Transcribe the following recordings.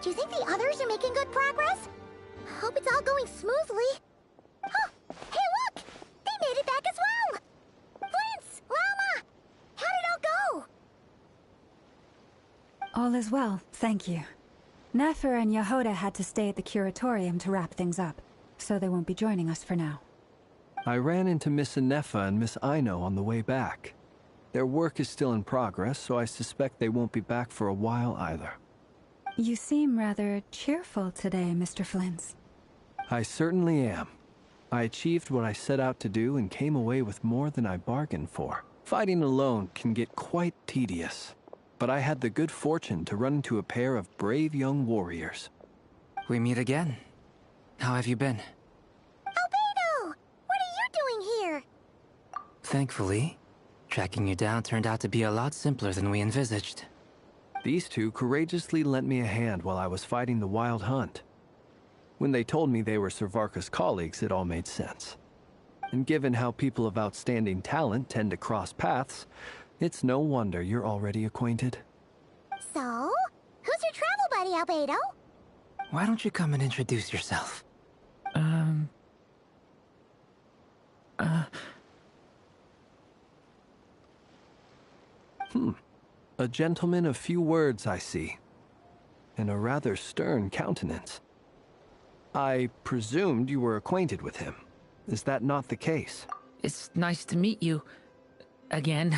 Do you think the others are making good progress? Hope it's all going smoothly. Oh, hey look! They made it back as well! Prince! Lama! How did it all go? All is well, thank you. Nefer and Yehoda had to stay at the curatorium to wrap things up, so they won't be joining us for now. I ran into Miss Nefa and Miss Aino on the way back. Their work is still in progress, so I suspect they won't be back for a while either. You seem rather cheerful today, Mr. Flintz. I certainly am. I achieved what I set out to do and came away with more than I bargained for. Fighting alone can get quite tedious, but I had the good fortune to run into a pair of brave young warriors. We meet again. How have you been? Albedo! What are you doing here? Thankfully, tracking you down turned out to be a lot simpler than we envisaged. These two courageously lent me a hand while I was fighting the wild hunt. When they told me they were Servarka's colleagues, it all made sense. And given how people of outstanding talent tend to cross paths, it's no wonder you're already acquainted. So, who's your travel buddy, Albedo? Why don't you come and introduce yourself? A gentleman of few words, I see. And a rather stern countenance. I presumed you were acquainted with him. Is that not the case? It's nice to meet you. Again.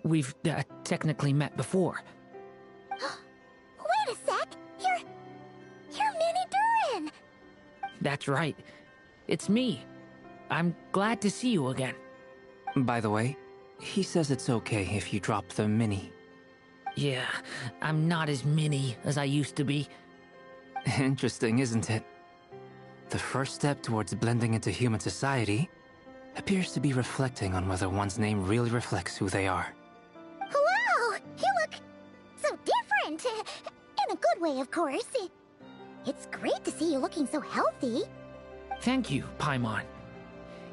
We've technically met before. Wait a sec! You're Minnie Durin! That's right. It's me. I'm glad to see you again. By the way, he says it's okay if you drop the mini. Yeah, I'm not as mini as I used to be. Interesting, isn't it? The first step towards blending into human society appears to be reflecting on whether one's name really reflects who they are. Wow! You look so different! In a good way, of course. It's great to see you looking so healthy. Thank you, Paimon.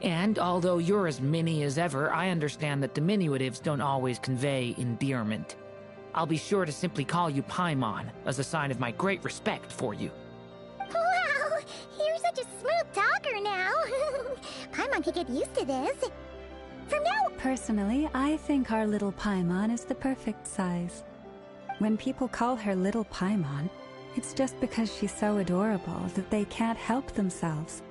And although you're as mini as ever, I understand that diminutives don't always convey endearment. I'll be sure to simply call you Paimon as a sign of my great respect for you. Wow! You're such a smooth talker now. Paimon could get used to this. From now... Personally, I think our little Paimon is the perfect size. When people call her Little Paimon, it's just because she's so adorable that they can't help themselves.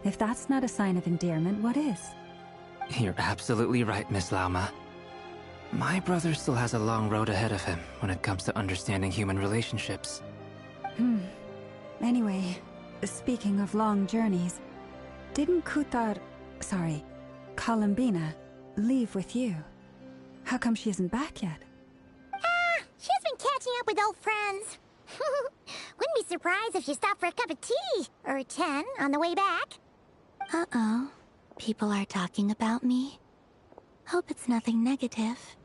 If that's not a sign of endearment, what is? You're absolutely right, Miss Lauma. My brother still has a long road ahead of him when it comes to understanding human relationships. Anyway, speaking of long journeys, didn't Columbina, leave with you? How come she isn't back yet? She's been catching up with old friends. Wouldn't be surprised if she stopped for a cup of tea, or 10, on the way back. Uh-oh. People are talking about me. Hope it's nothing negative.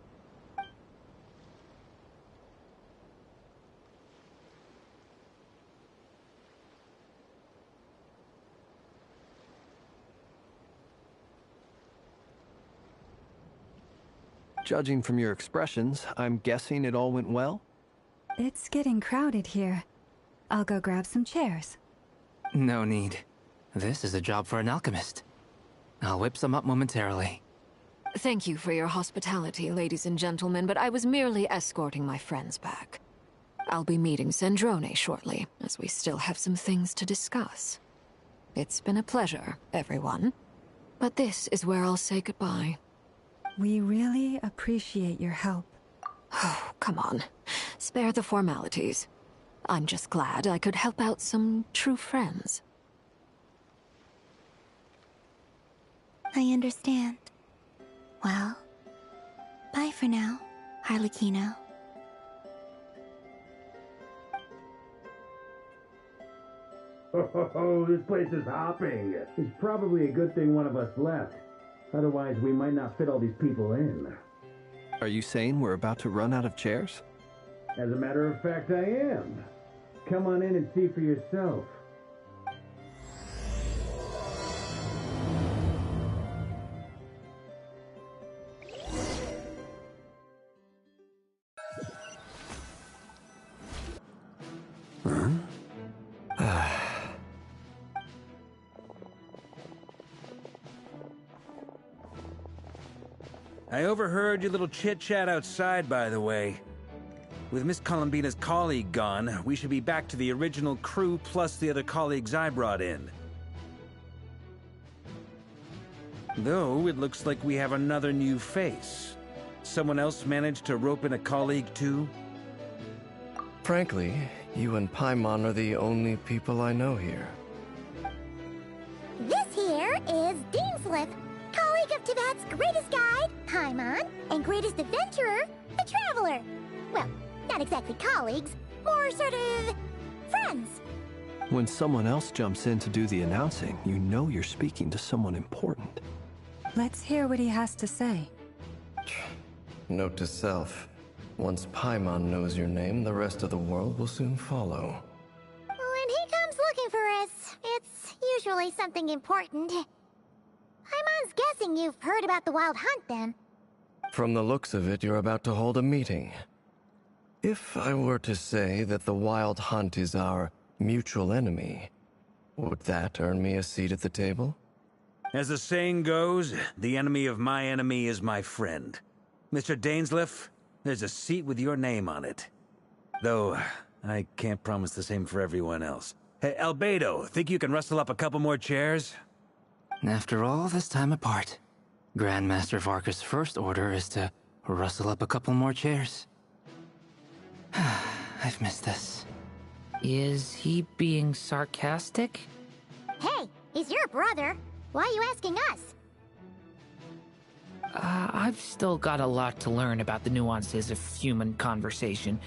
Judging from your expressions, I'm guessing it all went well? It's getting crowded here. I'll go grab some chairs. No need. This is a job for an alchemist. I'll whip some up momentarily. Thank you for your hospitality, ladies and gentlemen, but I was merely escorting my friends back. I'll be meeting Sandrone shortly, as we still have some things to discuss. It's been a pleasure, everyone. But this is where I'll say goodbye. We really appreciate your help. Oh, come on. Spare the formalities. I'm just glad I could help out some true friends. I understand. Well, bye for now, Harlequino. Oh, this place is hopping. It's probably a good thing one of us left. Otherwise, we might not fit all these people in. Are you saying we're about to run out of chairs? As a matter of fact, I am. Come on in and see for yourself. I overheard your little chit-chat outside, by the way. With Miss Columbina's colleague gone, we should be back to the original crew plus the other colleagues I brought in. Though, it looks like we have another new face. Someone else managed to rope in a colleague too? Frankly, you and Paimon are the only people I know here. This here is Deanslip, colleague of Tibet's greatest guide, Paimon, and greatest adventurer, the Traveler. Well, not exactly colleagues, more sort of friends. When someone else jumps in to do the announcing, you know you're speaking to someone important. Let's hear what he has to say. Note to self. Once Paimon knows your name, the rest of the world will soon follow. When he comes looking for us, it's usually something important. Paimon's guessing you've heard about the Wild Hunt, then. From the looks of it, you're about to hold a meeting. If I were to say that the Wild Hunt is our mutual enemy, would that earn me a seat at the table? As the saying goes, the enemy of my enemy is my friend. Mr. Dainsleif, there's a seat with your name on it. Though, I can't promise the same for everyone else. Hey, Albedo, think you can rustle up a couple more chairs? After all this time apart, Grandmaster Varka's first order is to rustle up a couple more chairs. I've missed this. Is he being sarcastic? Hey, he's your brother. Why are you asking us? I've still got a lot to learn about the nuances of human conversation.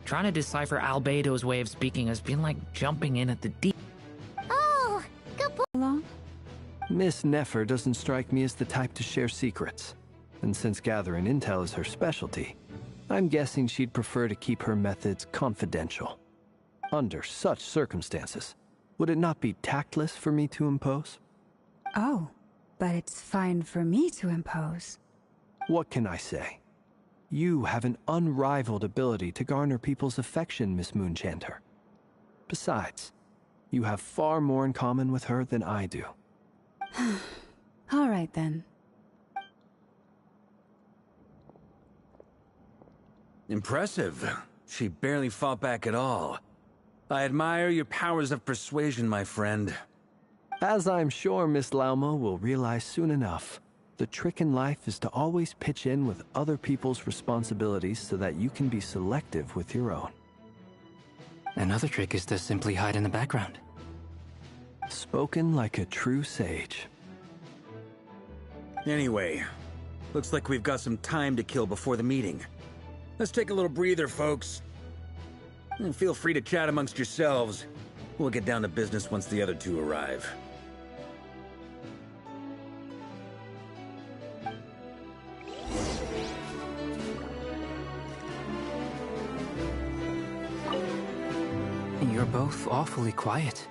Trying to decipher Albedo's way of speaking has been like jumping in at the deep. Oh, good point. Along? Miss Nefer doesn't strike me as the type to share secrets. And since gathering intel is her specialty, I'm guessing she'd prefer to keep her methods confidential. Under such circumstances, would it not be tactless for me to impose? Oh, but it's fine for me to impose. What can I say? You have an unrivaled ability to garner people's affection, Miss Moonchanter. Besides, you have far more in common with her than I do. All right, then. Impressive. She barely fought back at all. I admire your powers of persuasion, my friend. As I'm sure Miss Lauma will realize soon enough, the trick in life is to always pitch in with other people's responsibilities so that you can be selective with your own. Another trick is to simply hide in the background. Spoken like a true sage. Anyway, looks like we've got some time to kill before the meeting. Let's take a little breather, folks. And feel free to chat amongst yourselves. We'll get down to business once the other two arrive. You're both awfully quiet.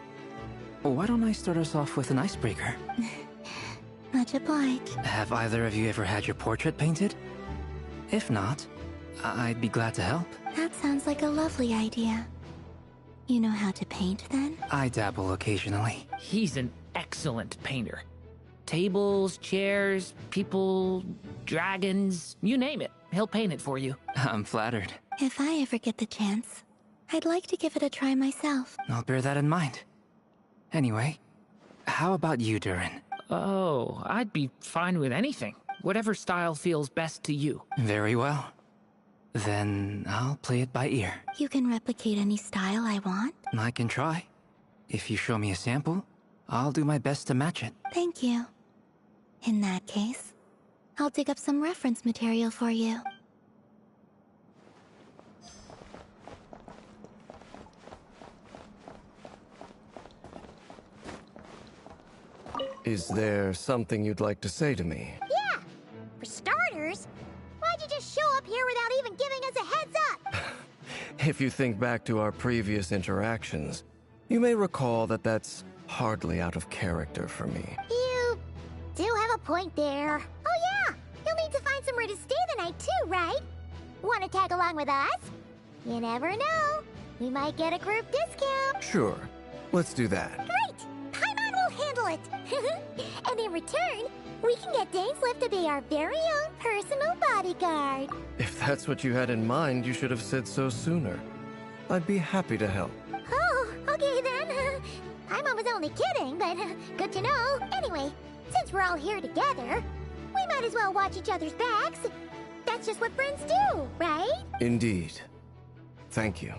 Why don't I start us off with an icebreaker? Much obliged. Have either of you ever had your portrait painted? If not, I'd be glad to help. That sounds like a lovely idea. You know how to paint, then? I dabble occasionally. He's an excellent painter. Tables, chairs, people, dragons, you name it. He'll paint it for you. I'm flattered. If I ever get the chance, I'd like to give it a try myself. I'll bear that in mind. Anyway, how about you, Durin? Oh, I'd be fine with anything. Whatever style feels best to you. Very well. Then I'll play it by ear. You can replicate any style I want? I can try. If you show me a sample, I'll do my best to match it. Thank you. In that case, I'll dig up some reference material for you. Is there something you'd like to say to me? Yeah! For starters, why'd you just show up here without even giving us a heads up? If you think back to our previous interactions, you may recall that that's hardly out of character for me. You do have a point there. Oh yeah! You'll need to find somewhere to stay the night too, right? Want to tag along with us? You never know. We might get a group discount. Sure. Let's do that. Great! Paimon will handle it! And in return, we can get Dainslift to be our very own personal bodyguard. If that's what you had in mind, you should have said so sooner. I'd be happy to help. Oh, okay then. Paimon was only kidding, but good to know. Anyway, since we're all here together, we might as well watch each other's backs. That's just what friends do, right? Indeed. Thank you.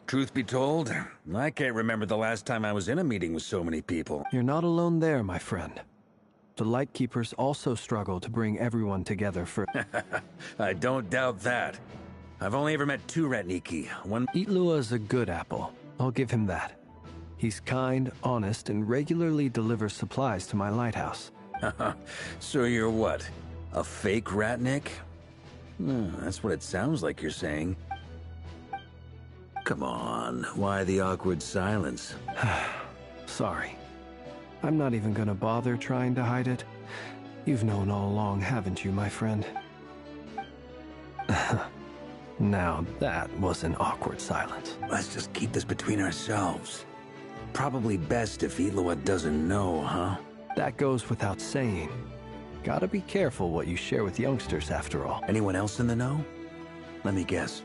Truth be told, I can't remember the last time I was in a meeting with so many people. You're not alone there, my friend. The Lightkeepers also struggle to bring everyone together for... I don't doubt that. I've only ever met two Ratniki. One... Itlua is a good apple. I'll give him that. He's kind, honest, and regularly delivers supplies to my lighthouse. So you're what? A fake Ratnik? That's what it sounds like you're saying. Come on, why the awkward silence? Sorry. I'm not even gonna bother trying to hide it. You've known all along, haven't you, my friend? Now, that was an awkward silence. Let's just keep this between ourselves. Probably best if Itlua doesn't know, huh? That goes without saying. Gotta be careful what you share with youngsters, after all. Anyone else in the know? Let me guess.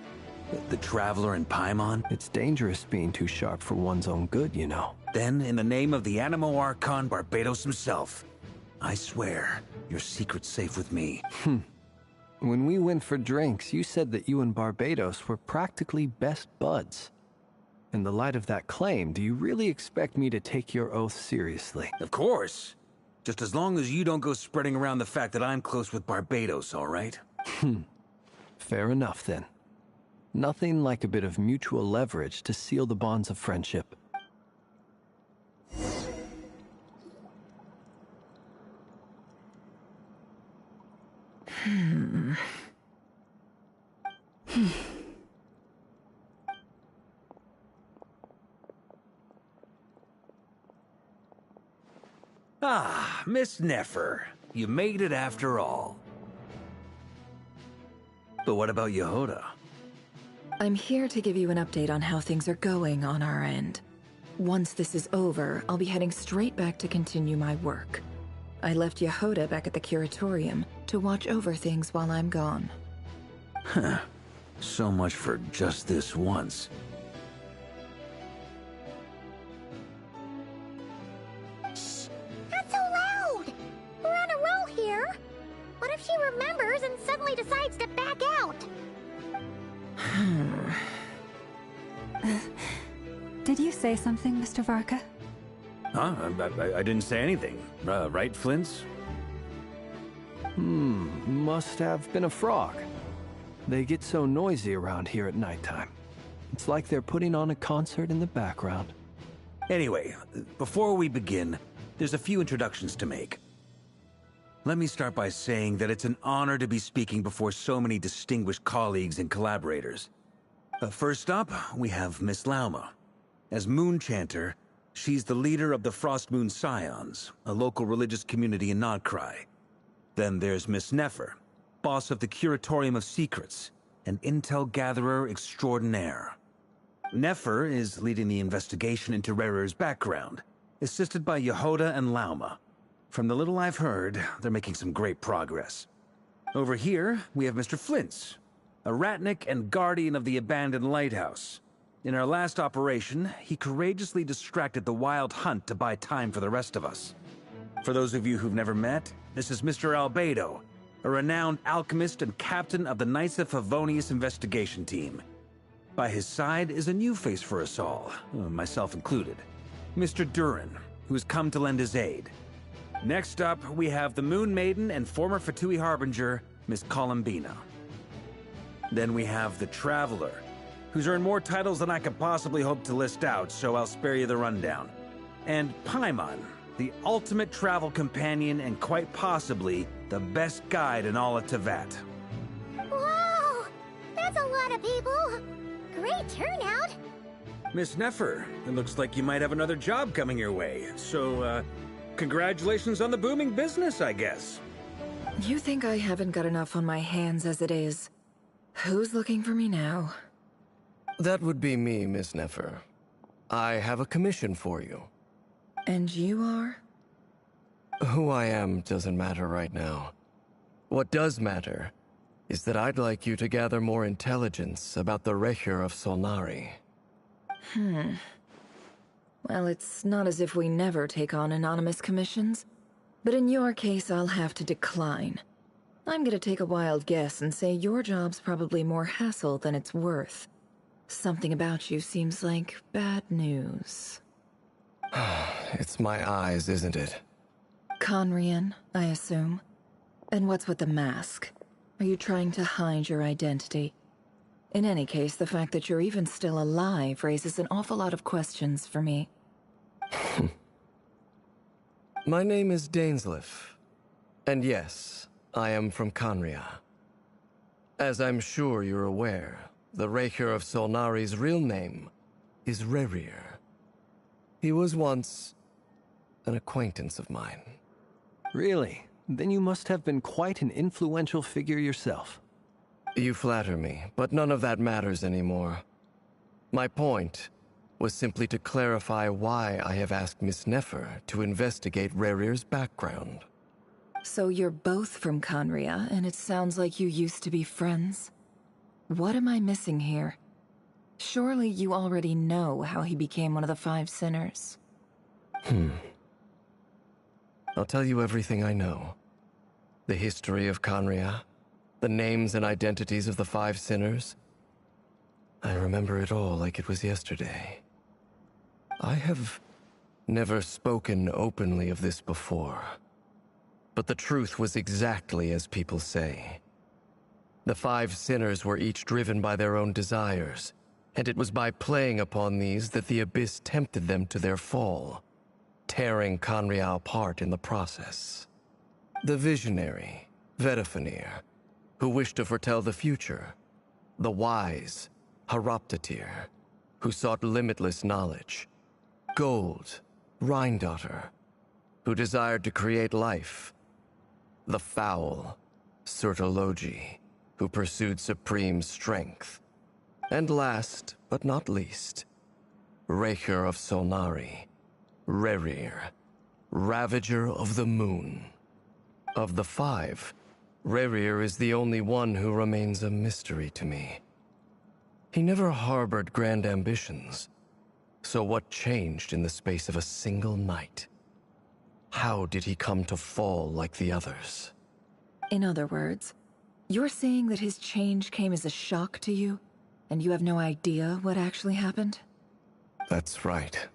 The Traveler and Paimon? It's dangerous being too sharp for one's own good, you know. Then, in the name of the Animo Archon Barbados himself, I swear, your secret's safe with me. When we went for drinks, you said that you and Barbados were practically best buds. In the light of that claim, do you really expect me to take your oath seriously? Of course. Just as long as you don't go spreading around the fact that I'm close with Barbados, all right? Fair enough, then. Nothing like a bit of mutual leverage to seal the bonds of friendship. Ah, Miss Nefer. You made it after all. But what about Yehoda? I'm here to give you an update on how things are going on our end. Once this is over, I'll be heading straight back to continue my work. I left Yehoda back at the Curatorium to watch over things while I'm gone. Huh. So much for just this once. Shh! Not so loud! We're on a roll here. What if she remembers and suddenly decides to back out? Did you say something, Mr. Varka? Huh? I didn't say anything. Right, Flint's? Must have been a frog. They get so noisy around here at nighttime. It's like they're putting on a concert in the background. Anyway, before we begin, there's a few introductions to make. Let me start by saying that it's an honor to be speaking before so many distinguished colleagues and collaborators. First up, we have Miss Lauma. As Moon Chanter, she's the leader of the Frost Moon Scions, a local religious community in Nodcry. Then there's Miss Nefer, boss of the Curatorium of Secrets, an intel gatherer extraordinaire. Nefer is leading the investigation into Rerer's background, assisted by Yehoda and Lauma. From the little I've heard, they're making some great progress. Over here, we have Mr. Flint's, a ratnik and guardian of the abandoned lighthouse. In our last operation, he courageously distracted the Wild Hunt to buy time for the rest of us. For those of you who've never met, this is Mr. Albedo, a renowned alchemist and captain of the Knights of Favonius investigation team. By his side is a new face for us all, myself included, Mr. Durin, who has come to lend his aid. Next up, we have the Moon Maiden and former Fatui Harbinger, Miss Columbina. Then we have the Traveler, who's earned more titles than I could possibly hope to list out, so I'll spare you the rundown. And Paimon, the ultimate travel companion and quite possibly the best guide in all of Tevat. Wow! That's a lot of people! Great turnout! Miss Nefer, it looks like you might have another job coming your way, so, congratulations on the booming business, I guess. You think I haven't got enough on my hands as it is? Who's looking for me now? That would be me, Miss Nefer. I have a commission for you. And you are? Who I am doesn't matter right now. What does matter is that I'd like you to gather more intelligence about the Recher of Solnari. Well, it's not as if we never take on anonymous commissions, but in your case, I'll have to decline. I'm gonna take a wild guess and say your job's probably more hassle than it's worth. Something about you seems like bad news. It's my eyes, isn't it? Conrian, I assume. And what's with the mask? Are you trying to hide your identity? In any case, the fact that you're even still alive raises an awful lot of questions for me. My name is Dainsleif. And yes, I am from Conria. As I'm sure you're aware, the Recher of Solnari's real name is Rerir. He was once an acquaintance of mine. Really? Then you must have been quite an influential figure yourself. You flatter me, but none of that matters anymore. My point was simply to clarify why I have asked Miss Nefer to investigate Rerir's background. So you're both from Conria, and it sounds like you used to be friends? What am I missing here? Surely you already know how he became one of the Five Sinners. I'll tell you everything I know. The history of Conria, the names and identities of the Five Sinners. I remember it all like it was yesterday. I have never spoken openly of this before. But the truth was exactly as people say. The Five Sinners were each driven by their own desires, and it was by playing upon these that the Abyss tempted them to their fall, tearing Conria apart in the process. The visionary, Vedafinir, who wished to foretell the future. The wise, Haroptatir, who sought limitless knowledge. Gold, Rhindaughter, who desired to create life. The foul, Surtologi, who pursued supreme strength. And last, but not least, Recher of Solnari, Rerir, Ravager of the Moon. Of the five, Rerir is the only one who remains a mystery to me. He never harbored grand ambitions. So what changed in the space of a single night? How did he come to fall like the others? In other words, you're saying that his change came as a shock to you, and you have no idea what actually happened? That's right.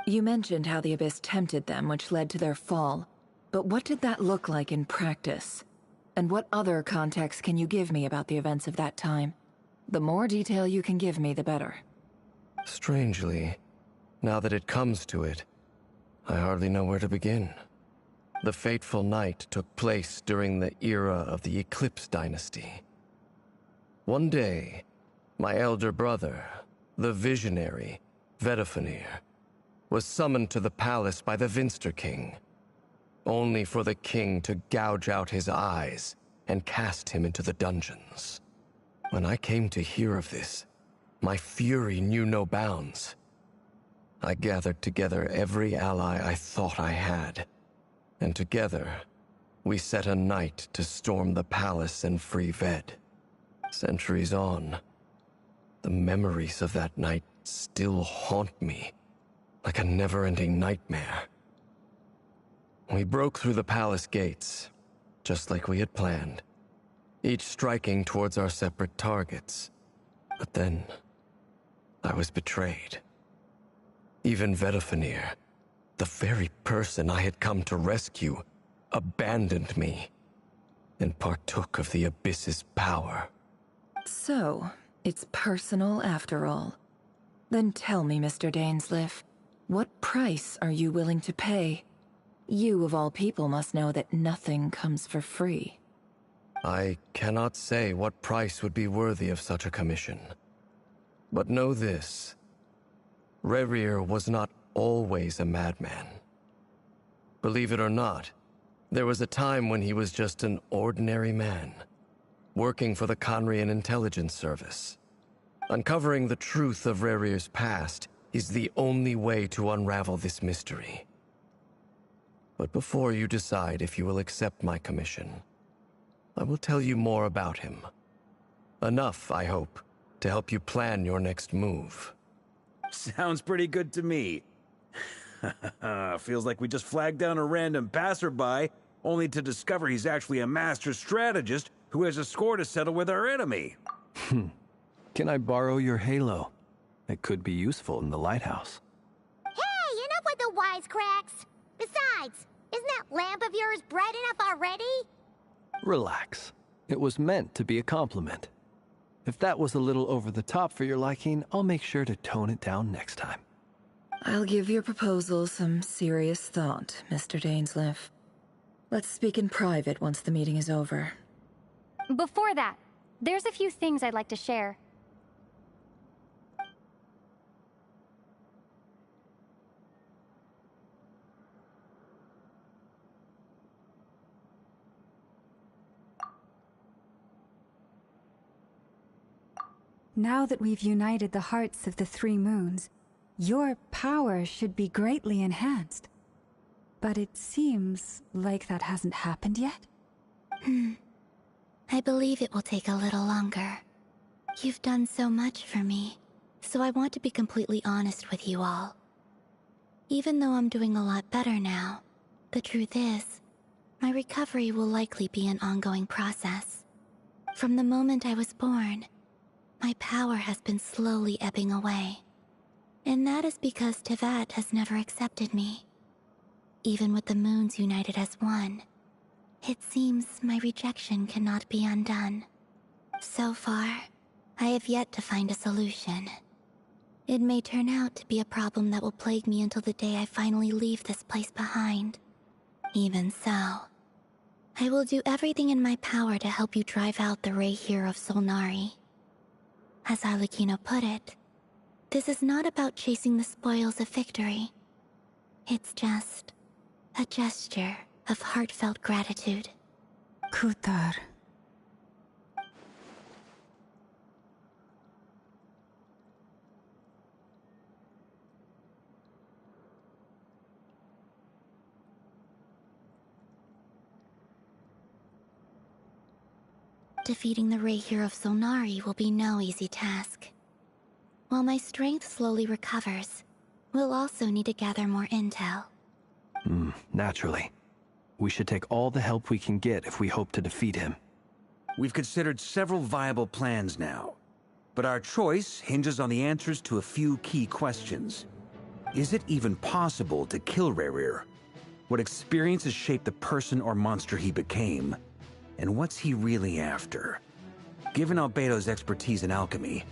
You mentioned how the Abyss tempted them, which led to their fall. But what did that look like in practice? And what other context can you give me about the events of that time? The more detail you can give me, the better. Strangely, now that it comes to it, I hardly know where to begin. The fateful night took place during the era of the Eclipse Dynasty. One day, my elder brother, the visionary, Vedifenir, was summoned to the palace by the Vinster King, only for the king to gouge out his eyes and cast him into the dungeons. When I came to hear of this, my fury knew no bounds. I gathered together every ally I thought I had, and together, we set a night to storm the palace and free Ved. Centuries on, the memories of that night still haunt me, like a never-ending nightmare. We broke through the palace gates, just like we had planned, each striking towards our separate targets. But then, I was betrayed. Even Vedifenir, the very person I had come to rescue, abandoned me and partook of the Abyss's power. So, it's personal after all. Then tell me, Mr. Dainsleif, what price are you willing to pay? You, of all people, must know that nothing comes for free. I cannot say what price would be worthy of such a commission. But know this. Rerir was not always a madman. Believe it or not, there was a time when he was just an ordinary man, working for the Conrian Intelligence Service. Uncovering the truth of Rerir's past is the only way to unravel this mystery. But before you decide if you will accept my commission, I will tell you more about him. Enough, I hope, to help you plan your next move. Sounds pretty good to me. Feels like we just flagged down a random passerby, only to discover he's actually a master strategist who has a score to settle with our enemy. Can I borrow your halo? It could be useful in the lighthouse. Hey, enough with the wisecracks! Besides, isn't that lamp of yours bright enough already? Relax. It was meant to be a compliment. If that was a little over the top for your liking, I'll make sure to tone it down next time. I'll give your proposal some serious thought, Mr. Dainsleif. Let's speak in private once the meeting is over. Before that, there's a few things I'd like to share. Now that we've united the hearts of the three moons, your power should be greatly enhanced. But it seems like that hasn't happened yet? I believe it will take a little longer. You've done so much for me, so I want to be completely honest with you all. Even though I'm doing a lot better now, the truth is, my recovery will likely be an ongoing process. From the moment I was born, my power has been slowly ebbing away. And that is because Tevat has never accepted me. Even with the moons united as one, it seems my rejection cannot be undone. So far, I have yet to find a solution. It may turn out to be a problem that will plague me until the day I finally leave this place behind. Even so, I will do everything in my power to help you drive out the Reihir of Solnari. As Arlecchino put it, this is not about chasing the spoils of victory. It's just a gesture of heartfelt gratitude. Kutar. Defeating the Reihir of Solnari will be no easy task. While my strength slowly recovers, we'll also need to gather more intel. Naturally. We should take all the help we can get if we hope to defeat him. We've considered several viable plans now. But our choice hinges on the answers to a few key questions. Is it even possible to kill Rerir? What experiences shaped the person or monster he became? And what's he really after? Given Albedo's expertise in alchemy,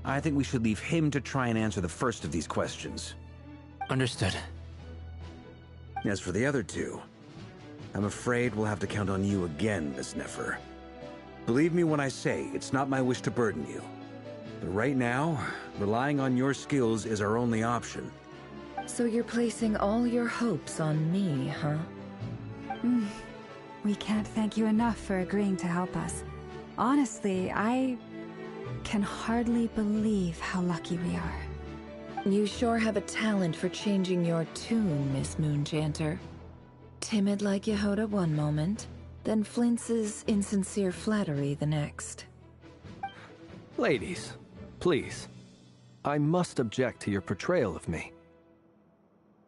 I think we should leave him to try and answer the first of these questions. Understood. As for the other two, I'm afraid we'll have to count on you again, Miss Nefer. Believe me when I say it's not my wish to burden you. But right now, relying on your skills is our only option. So you're placing all your hopes on me, huh? We can't thank you enough for agreeing to help us. Honestly, I can hardly believe how lucky we are. You sure have a talent for changing your tune, Miss Moonjanter. Timid like Yehoda one moment, then flinches insincere flattery the next. Ladies, please. I must object to your portrayal of me.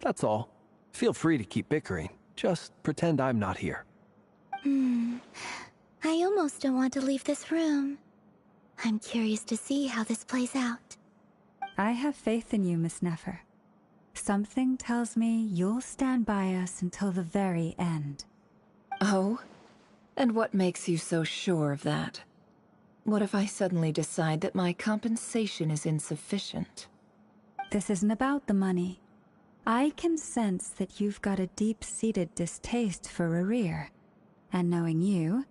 That's all. Feel free to keep bickering. Just pretend I'm not here. I almost don't want to leave this room. I'm curious to see how this plays out. I have faith in you, Miss Nefer. Something tells me you'll stand by us until the very end. Oh? And what makes you so sure of that? What if I suddenly decide that my compensation is insufficient? This isn't about the money. I can sense that you've got a deep-seated distaste for Rerir. And knowing you,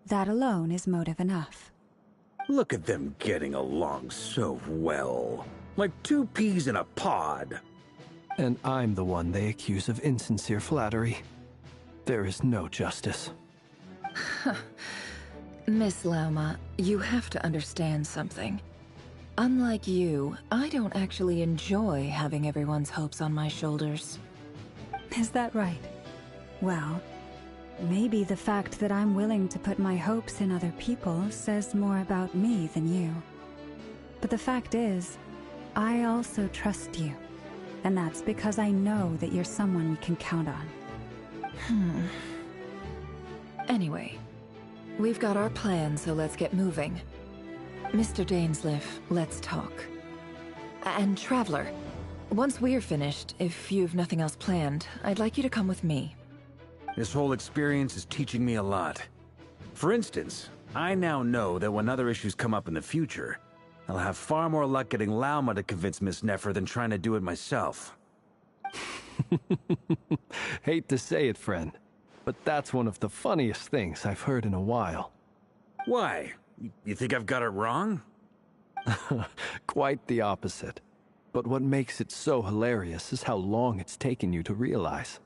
that alone is motive enough. Look at them getting along so well. Like two peas in a pod. And I'm the one they accuse of insincere flattery. There is no justice. Miss Lauma, you have to understand something. Unlike you, I don't actually enjoy having everyone's hopes on my shoulders. Is that right? Well, maybe the fact that I'm willing to put my hopes in other people says more about me than you. But the fact is, I also trust you. And that's because I know that you're someone we can count on. Anyway, we've got our plan, so let's get moving. Mr. Dainsleif, let's talk. And Traveler, once we're finished, if you've nothing else planned, I'd like you to come with me. This whole experience is teaching me a lot. For instance, I now know that when other issues come up in the future, I'll have far more luck getting Lauma to convince Miss Nefer than trying to do it myself. Hate to say it, friend, but that's one of the funniest things I've heard in a while. Why? You think I've got it wrong? Quite the opposite. But what makes it so hilarious is how long it's taken you to realize.